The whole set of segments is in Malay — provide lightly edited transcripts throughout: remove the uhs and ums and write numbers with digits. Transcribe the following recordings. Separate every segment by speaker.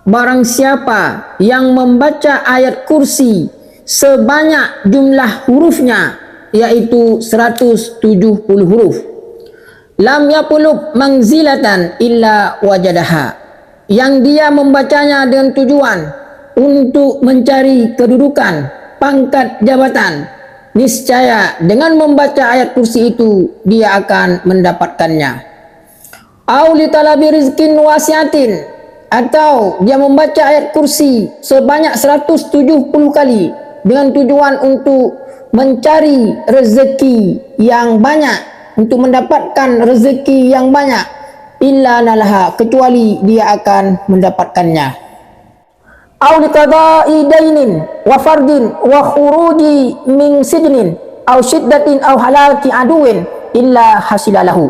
Speaker 1: barang siapa yang membaca ayat kursi sebanyak jumlah hurufnya, yaitu 170 huruf, lam yapulub manzilatan illa wajadaha, yang dia membacanya dengan tujuan untuk mencari kedudukan, pangkat jabatan, niscaya dengan membaca ayat kursi itu dia akan mendapatkannya. Au li talabi rizkin wasiatin, atau dia membaca ayat kursi sebanyak 170 kali dengan tujuan untuk mencari rezeki yang banyak, untuk mendapatkan rezeki yang banyak, illa nalaha, kecuali dia akan mendapatkannya. Au liqada'i dainin wa fardin wa khuruji min sijnin au syiddatin au halaki aduin illa hasilalahu.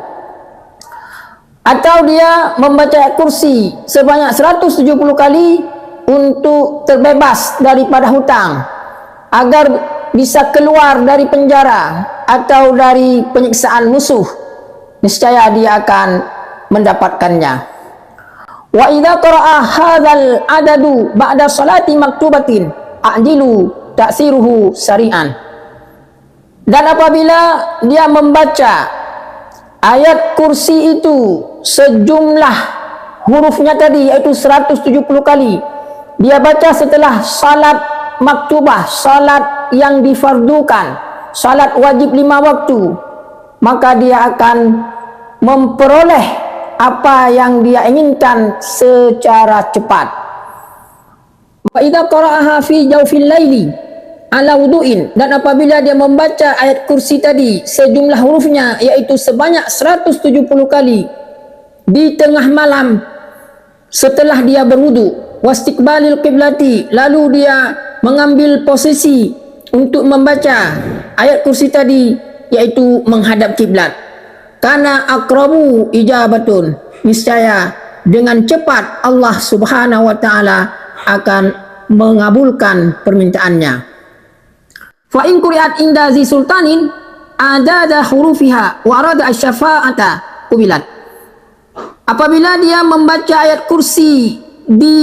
Speaker 1: Atau dia membaca ayat kursi sebanyak 170 kali untuk terbebas daripada hutang, agar bisa keluar dari penjara atau dari penyiksaan musuh, niscaya dia akan mendapatkannya. Wa idza qara'a hadzal adadu ba'da salati maktubatin ajilu ta'siruhu sari'an. Dan apabila dia membaca ayat kursi itu sejumlah hurufnya tadi, yaitu 170 kali, dia baca setelah salat maktubah, salat yang difardukan, salat wajib 5 waktu, maka dia akan memperoleh apa yang dia inginkan secara cepat. Wa idza qara'aha fi jawfil laili ala wudu'in, dan apabila dia membaca ayat kursi tadi sejumlah hurufnya, yaitu sebanyak 170 kali di tengah malam setelah dia berwudu, wastiqbalil qiblati, lalu dia mengambil posisi untuk membaca ayat kursi tadi, yaitu menghadap kiblat, karena aqrabu ijabatun, niscaya dengan cepat Allah Subhanahu wa taala akan mengabulkan permintaannya. Fa in quri'at inda zi sultanin adada hurufiha wa arada asy-syafa'ata qubilat. Apabila dia membaca ayat kursi di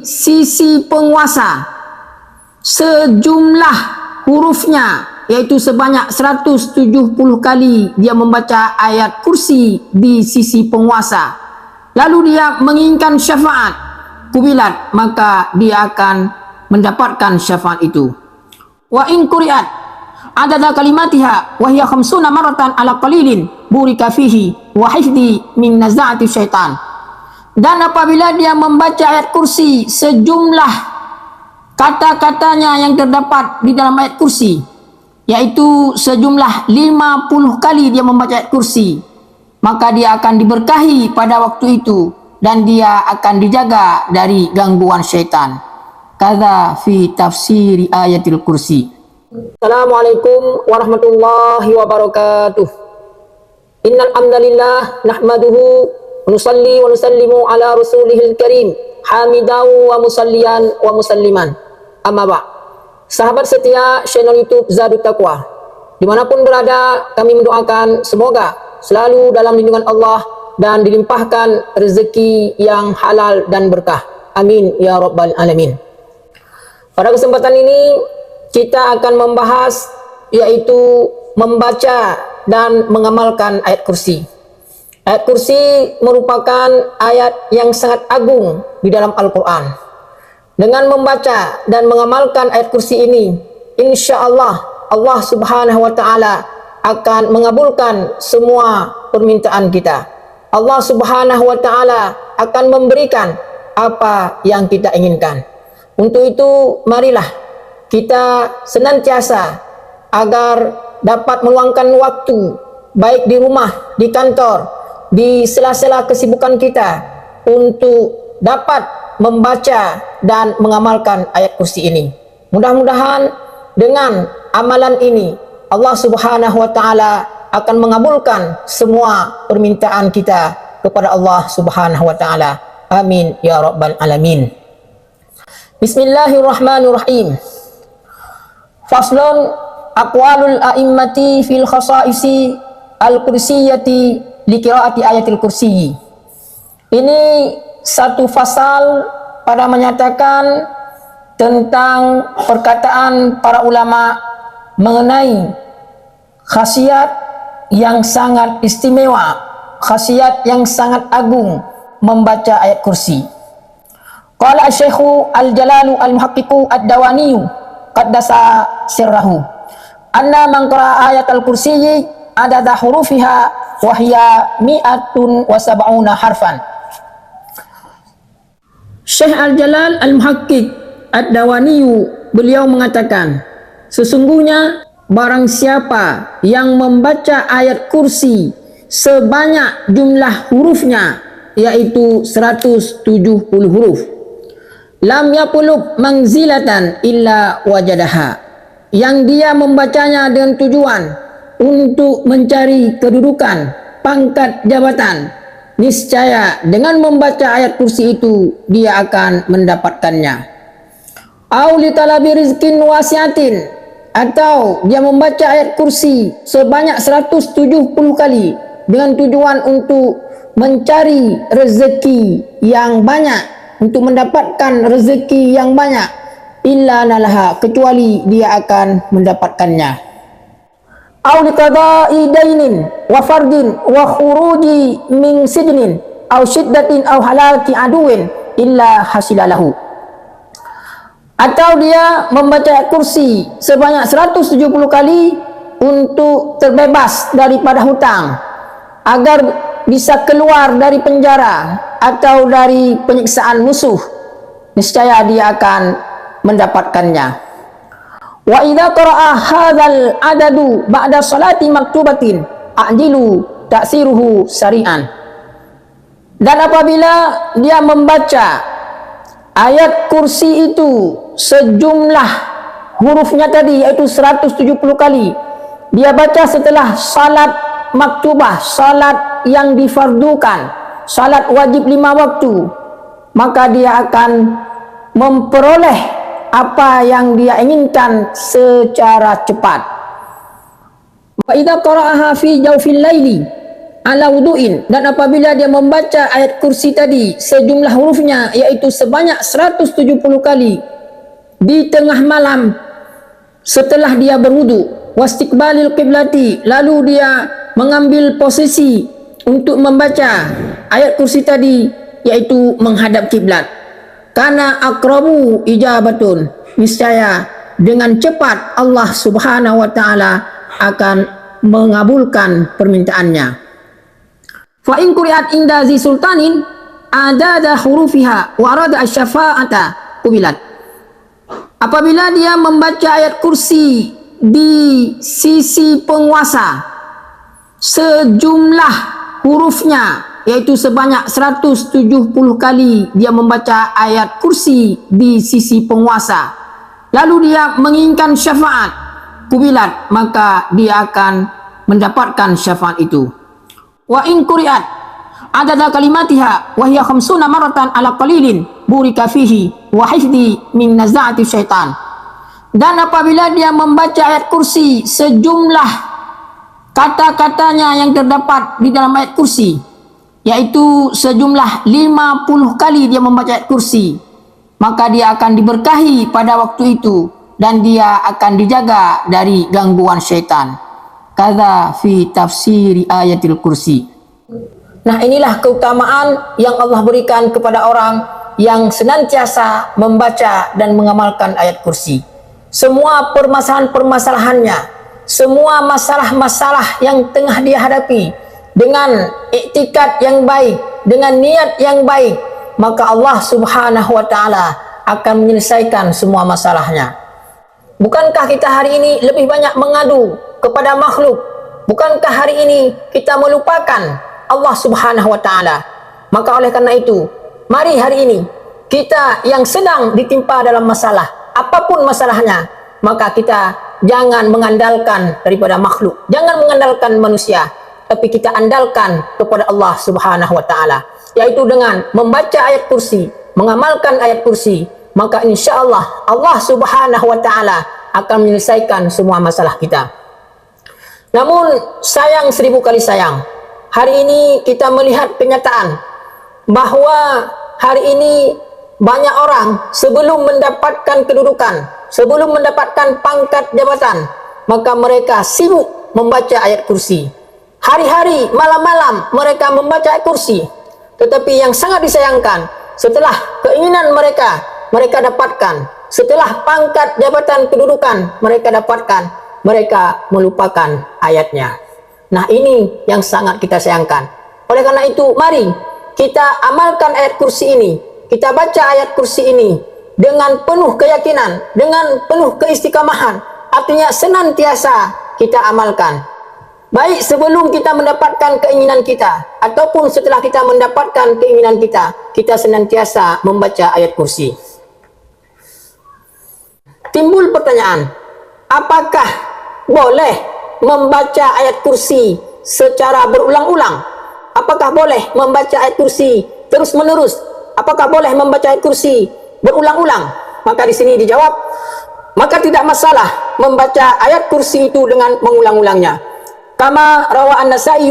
Speaker 1: sisi penguasa sejumlah hurufnya, yaitu sebanyak 170 kali dia membaca ayat kursi di sisi penguasa, lalu dia menginginkan syafaat kubilat, maka dia akan mendapatkan syafaat itu. Wa in quri'at adada kalimatiha wa hiya 50 maratan ala qalilin burika fihi wa hifdi min nazaati syaitan. Dan apabila dia membaca ayat kursi sejumlah kata-katanya yang terdapat di dalam ayat kursi, yaitu sejumlah 50 kali dia membaca ayat kursi, maka dia akan diberkahi pada waktu itu dan dia akan dijaga dari gangguan syaitan. Kadza fi tafsiri ayatil kursi. Assalamualaikum warahmatullahi wabarakatuh. Innal hamdalillah nahmaduhu wa nusalli wa nusallimu ala rasulihil karim hamidan wa musalliyan wa musalliman. Amma ba'. Sahabat setia channel YouTube Zadut Taqwa, dimanapun berada, kami mendoakan semoga selalu dalam lindungan Allah dan dilimpahkan rezeki yang halal dan berkah. Amin ya rabbal alamin. Pada kesempatan ini kita akan membahas, yaitu membaca dan mengamalkan ayat kursi. Ayat kursi merupakan ayat yang sangat agung di dalam Al-Quran. Dengan membaca dan mengamalkan ayat kursi ini, insya Allah Allah Subhanahu wa taala akan mengabulkan semua permintaan kita. Allah Subhanahu wa taala akan memberikan apa yang kita inginkan. Untuk itu, marilah kita senantiasa agar dapat meluangkan waktu, baik di rumah, di kantor, di sela-sela kesibukan kita, untuk dapat membaca dan mengamalkan ayat kursi ini. Mudah-mudahan dengan amalan ini Allah Subhanahu wa taala akan mengabulkan semua permintaan kita kepada Allah Subhanahu wa taala. Amin ya rabbal alamin. Bismillahirrahmanirrahim. Faslun aqwalul a'immati fil khasaisi al-kursiyyati li qiraati ayatil kursiyyi. Ini satu fasal pada menyatakan tentang perkataan para ulama mengenai khasiat yang sangat istimewa, khasiat yang sangat agung membaca ayat kursi. Qala Syekhu Al-Jalalu Al-Muhaqqiqu Ad-Dawaniyu qaddasa sirrahu anna man qara'a ayat al-kursiyyi adada hurufiha wa hiya mi'atun wa sab'una harfan. Syekh Al-Jalal Al-Muhaqqiq Ad-Dawaniyu beliau mengatakan, sesungguhnya barang siapa yang membaca ayat kursi sebanyak jumlah hurufnya, yaitu 170 huruf, lam yatlub manzilatan illa wajadaha, yang dia membacanya dengan tujuan untuk mencari kedudukan, pangkat jabatan, niscaya dengan membaca ayat kursi itu dia akan mendapatkannya. Au li talabi rizkin wasiatin, atau dia membaca ayat kursi sebanyak 170 kali dengan tujuan untuk mencari rezeki yang banyak, untuk mendapatkan rezeki yang banyak, illa nalaha, kecuali dia akan mendapatkannya. Au li qada'i dainin wa fardin wa khuruji min sijnin au syiddatin au halaki aduwin illa hasilalahu, atau dia membaca ayat kursi sebanyak 170 kali untuk terbebas daripada hutang, agar bisa keluar dari penjara atau dari penyiksaan musuh, niscaya dia akan mendapatkannya. Wa idza qara'a hadzal adadu ba'da salati maktubatin ajilu ta'siruhu sari'an, dan apabila dia membaca ayat kursi itu sejumlah hurufnya tadi, yaitu 170 kali, dia baca setelah salat maktubah, salat yang difardukan, salat wajib 5 waktu, maka dia akan memperoleh apa yang dia inginkan secara cepat. Wa idza qara'aha fi jawfil laili ala wudu'in, dan apabila dia membaca ayat kursi tadi sejumlah hurufnya, yaitu sebanyak 170 kali di tengah malam setelah dia berwudu, wastiqbalil qiblati, lalu dia mengambil posisi untuk membaca ayat kursi tadi, yaitu menghadap kiblat, karena aqrabu ijabatun, niscaya dengan cepat Allah Subhanahu wa taala akan mengabulkan permintaannya. Fa in quri'at inda zi sultanin adada hurufiha wa arada asy-syafa'ata qubilat. Apabila dia membaca ayat kursi di sisi penguasa sejumlah hurufnya, yaitu sebanyak 170 kali dia membaca ayat kursi di sisi penguasa, lalu dia menginginkan syafaat kubilat, maka dia akan mendapatkan syafaat itu. Wa in quri'at adada kalimatiha wa hiya 50 maratan ala qalilin burika fihi wa hifdi min nazaati syaitan, dan apabila dia membaca ayat kursi sejumlah kata-katanya yang terdapat di dalam ayat kursi, yaitu sejumlah 50 kali dia membaca ayat kursi, maka dia akan diberkahi pada waktu itu dan dia akan dijaga dari gangguan syaitan. Kadza fi tafsiri ayatil kursi. Nah, inilah keutamaan yang Allah berikan kepada orang yang senantiasa membaca dan mengamalkan ayat kursi. Semua permasalahan-permasalahannya, semua masalah-masalah yang tengah dia hadapi, dengan iktikad yang baik, dengan niat yang baik, maka Allah Subhanahu wa taala akan menyelesaikan semua masalahnya. Bukankah kita hari ini lebih banyak mengadu kepada makhluk? Bukankah hari ini kita melupakan Allah Subhanahu wa taala? Maka oleh karena itu, mari hari ini kita yang sedang ditimpa dalam masalah, apapun masalahnya, maka kita jangan mengandalkan daripada makhluk, jangan mengandalkan manusia, tapi kita andalkan kepada Allah Subhanahu wa taala, yaitu dengan membaca ayat kursi, mengamalkan ayat kursi, maka insyaallah Allah Subhanahu wa taala akan menyelesaikan semua masalah kita. Namun sayang 1000 kali sayang, hari ini kita melihat kenyataan bahwa hari ini banyak orang sebelum mendapatkan kedudukan, sebelum mendapatkan pangkat jabatan, maka mereka sibuk membaca ayat kursi. Hari-hari, malam-malam mereka membaca ayat kursi. Tetapi yang sangat disayangkan, setelah keinginan mereka dapatkan, setelah pangkat jabatan kedudukan mereka dapatkan, mereka melupakan ayatnya. Nah, ini yang sangat kita sayangkan. Oleh karena itu, mari kita amalkan ayat kursi ini. Kita baca ayat kursi ini dengan penuh keyakinan, dengan penuh keistiqamahan. Artinya senantiasa kita amalkan. Baik sebelum kita mendapatkan keinginan kita, ataupun setelah kita mendapatkan keinginan kita, kita senantiasa membaca ayat kursi. Timbul pertanyaan, apakah boleh membaca ayat kursi secara berulang-ulang? Apakah boleh membaca ayat kursi terus-menerus? Apakah boleh membaca ayat kursi berulang-ulang? Maka di sini dijawab, maka tidak masalah membaca ayat kursi itu dengan mengulang-ulangnya. Kama rawa an-Nasa'i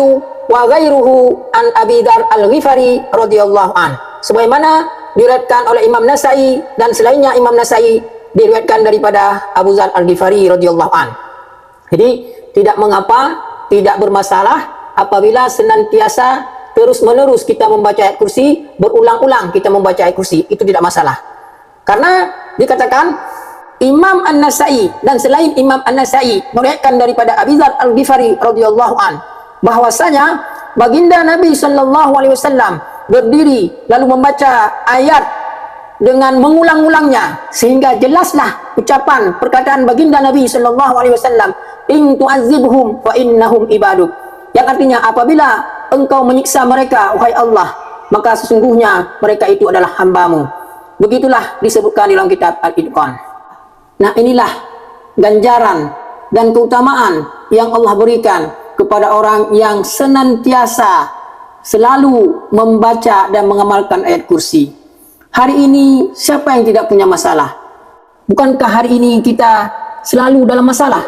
Speaker 1: wa ghairuhu an Abi Dzar al-Ghifari radhiyallahu an. Sebagaimana diriwayatkan oleh Imam Nasa'i dan selainnya Imam Nasa'i diriwayatkan daripada Abu Dzar al-Ghifari radhiyallahu an. Jadi tidak mengapa, tidak bermasalah apabila senantiasa terus-menerus kita membaca ayat kursi, berulang-ulang kita membaca ayat kursi, itu tidak masalah. Karena dikatakan Imam An-Nasa'i dan selain Imam An-Nasa'i meriwayatkan daripada Abi Dzar al-Ghifari radhiyallahu an bahwasanya baginda Nabi sallallahu alaihi wasallam berdiri lalu membaca ayat dengan mengulang-ulangnya sehingga jelaslah ucapan perkataan baginda Nabi sallallahu alaihi wasallam, in tu'adzibhum fa innahum ibaduk, yang artinya apabila engkau menyiksa mereka wahai Allah, maka sesungguhnya mereka itu adalah hambamu. Begitulah disebutkan dalam kitab Al-Itqan. Nah, inilah ganjaran dan keutamaan yang Allah berikan kepada orang yang senantiasa selalu membaca dan mengamalkan ayat kursi. Hari ini siapa yang tidak punya masalah? Bukankah hari ini kita selalu dalam masalah?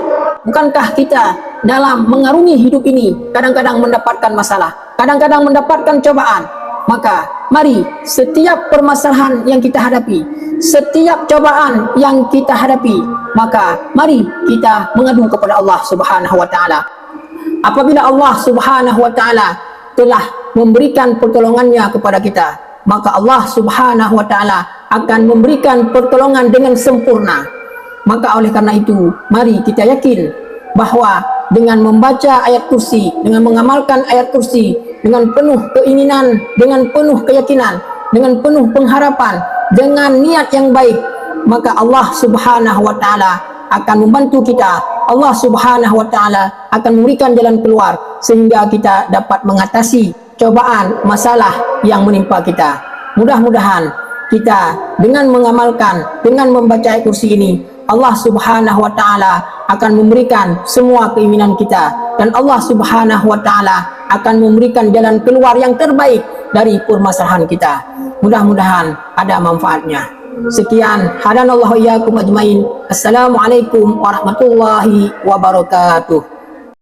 Speaker 1: Bukankah kita dalam mengarungi hidup ini kadang-kadang mendapatkan masalah, kadang-kadang mendapatkan cobaan? Maka mari setiap permasalahan yang kita hadapi, setiap cobaan yang kita hadapi, maka mari kita mengadu kepada Allah Subhanahu wa taala. Apabila Allah Subhanahu wa taala telah memberikan pertolongannya kepada kita, maka Allah Subhanahu wa taala akan memberikan pertolongan dengan sempurna. Maka oleh karena itu, mari kita yakin bahwa dengan membaca ayat kursi, dengan mengamalkan ayat kursi, dengan penuh keinginan, dengan penuh keyakinan, dengan penuh pengharapan, dengan niat yang baik, maka Allah Subhanahu wa taala akan membantu kita. Allah Subhanahu wa taala akan memberikan jalan keluar sehingga kita dapat mengatasi cobaan masalah yang menimpa kita. Mudah-mudahan kita dengan mengamalkan, dengan membaca ayat kursi ini, Allah Subhanahu wa taala akan memberikan semua keinginan kita, dan Allah Subhanahu wa taala akan memberikan jalan keluar yang terbaik dari permasalahan kita. Mudah-mudahan ada manfaatnya. Sekian, hadanallahu iyyakum ajmain. Assalamualaikum warahmatullahi wabarakatuh.